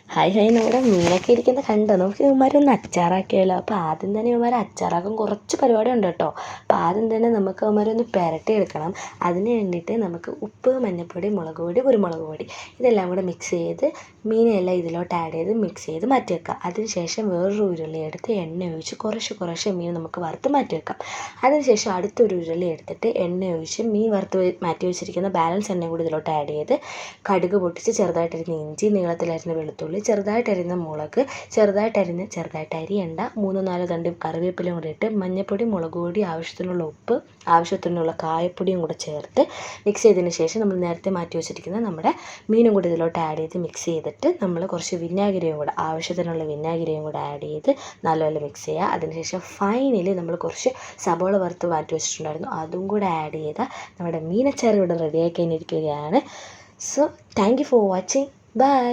Hi നമ്മുടെ മീനൊക്കെ ഇരിക്കുന്ന കണ്ടോ? നമുക്ക് ഇവന്മാരൊന്ന് അച്ചാറാക്കിയാലോ? അപ്പോൾ ആദ്യം തന്നെ ഇവന്മാർ അച്ചാറാക്കാൻ കുറച്ച് പരിപാടി ഉണ്ട് കേട്ടോ. അപ്പോൾ ആദ്യം തന്നെ നമുക്ക് ഇവന്മാരൊന്ന് പുരട്ടി എടുക്കണം. അതിന് വേണ്ടിയിട്ട് നമുക്ക് ഉപ്പ്, മഞ്ഞൾപ്പൊടി, മുളക് പൊടി, കുരുമുളക് പൊടി ഇതെല്ലാം കൂടെ മിക്സ് ചെയ്ത് മീനെല്ലാം ഇതിലോട്ട് ആഡ് ചെയ്ത് മിക്സ് ചെയ്ത് മാറ്റി വെക്കാം. അതിനുശേഷം വേറൊരു ഉരുളി എടുത്ത് എണ്ണ ഒഴിച്ച് കുറച്ച് മീൻ നമുക്ക് വറുത്ത് മാറ്റി വെക്കാം. അതിനുശേഷം അടുത്തൊരു ഉരുളി എടുത്തിട്ട് എണ്ണ ഒഴിച്ച് മീൻ വറുത്ത് മാറ്റി വെച്ചിരിക്കുന്ന ബാലൻസ് എണ്ണയും കൂടി ഇതിലോട്ട് ആഡ് ചെയ്ത് കടുക് പൊട്ടിച്ച് ചെറുതായിട്ടരിഞ്ഞ് ഇഞ്ചി, നീളത്തിലരിഞ്ഞ വെളുത്തുള്ളി, ചെറുതായിട്ടരിഞ്ഞ മുളക്, ചെറുതായിട്ട് അരിയണ്ട 3-4 തണ്ട് കറിവേപ്പിലയും കൂടി ഇട്ട് മഞ്ഞൾപ്പൊടി, മുളക് പൊടി, ആവശ്യത്തിനുള്ള ഉപ്പ്, ആവശ്യത്തിനുള്ള കായപ്പൊടിയും കൂടെ ചേർത്ത് മിക്സ് ചെയ്തതിന് ശേഷം നമ്മൾ നേരത്തെ മാറ്റി വെച്ചിരിക്കുന്ന നമ്മുടെ മീനും കൂടി ഇതിലോട്ട് ആഡ് ചെയ്ത് മിക്സ് ചെയ്തിട്ട് നമ്മൾ കുറച്ച് ആവശ്യത്തിനുള്ള വിനാഗിരിയും കൂടെ ആഡ് ചെയ്ത് നല്ലപോലെ മിക്സ് ചെയ്യുക. അതിനുശേഷം ഫൈനലി നമ്മൾ കുറച്ച് സബോള വറുത്ത് മാറ്റി വെച്ചിട്ടുണ്ടായിരുന്നു, അതും കൂടെ ആഡ് ചെയ്താൽ നമ്മുടെ മീനച്ചാർ ഇവിടെ റെഡിയാക്കി കഴിഞ്ഞിരിക്കുകയാണ്. So thank you for watching. By.